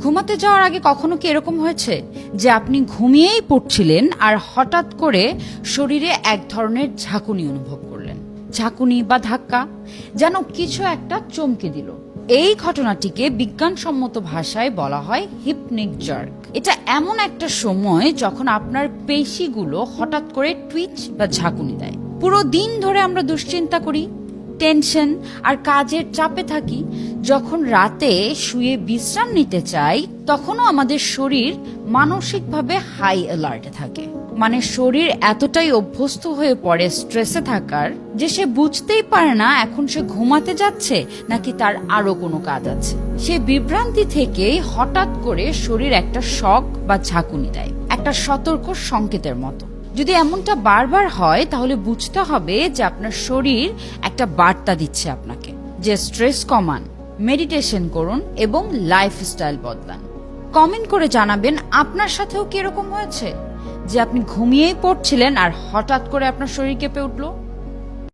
ঘুমাতে যাওয়ার আগে কখনো কি এরকম হয়েছে যে আপনি ঘুমিয়েই পড়ছিলেন আর হঠাৎ করে শরীরে এক ধরনের ঝাঁকুনি অনুভব করলেন? ঝাঁকুনি বা ধাক্কা, যেন কিছু একটা চমকে দিল। এই ঘটনাটিকে বিজ্ঞানসম্মত ভাষায় বলা হয় হিপনিক জার্ক। এটা এমন একটা সময় যখন আপনার পেশিগুলো হঠাৎ করে টুইচ বা ঝাঁকুনি দেয়। পুরো দিন ধরে আমরা দুশ্চিন্তা করি, টেনশন আর কাজের চাপে থাকি। যখন রাতে শুয়ে বিশ্রাম নিতে চাই, তখনও আমাদের শরীর মানসিকভাবে হাই অ্যালার্টে থাকে। মানে শরীর এতটাই অভ্যস্ত হয়ে পড়ে স্ট্রেসে থাকার যে সে বুঝতেই পারে না এখন সে ঘুমাতে যাচ্ছে নাকি তার আরো কোনো কাজ আছে। সে বিভ্রান্তি থেকেই হঠাৎ করে শরীর একটা শক বা ঝাঁকুনি দেয়, একটা সতর্ক সংকেতের মতো। যদি এমনটা বারবার হয় তাহলে বুঝতে হবে যে আপনার শরীর একটা বার্তা দিচ্ছে আপনাকে যে স্ট্রেস কমান, মেডিটেশন করুন এবং লাইফস্টাইল বদলান। কমেন্ট করে জানাবেন আপনার সাথেও কি এরকম হয়েছে যে আপনি ঘুমিয়েই পড়ছিলেন আর হঠাৎ করে আপনার শরীর কেঁপে উঠলো।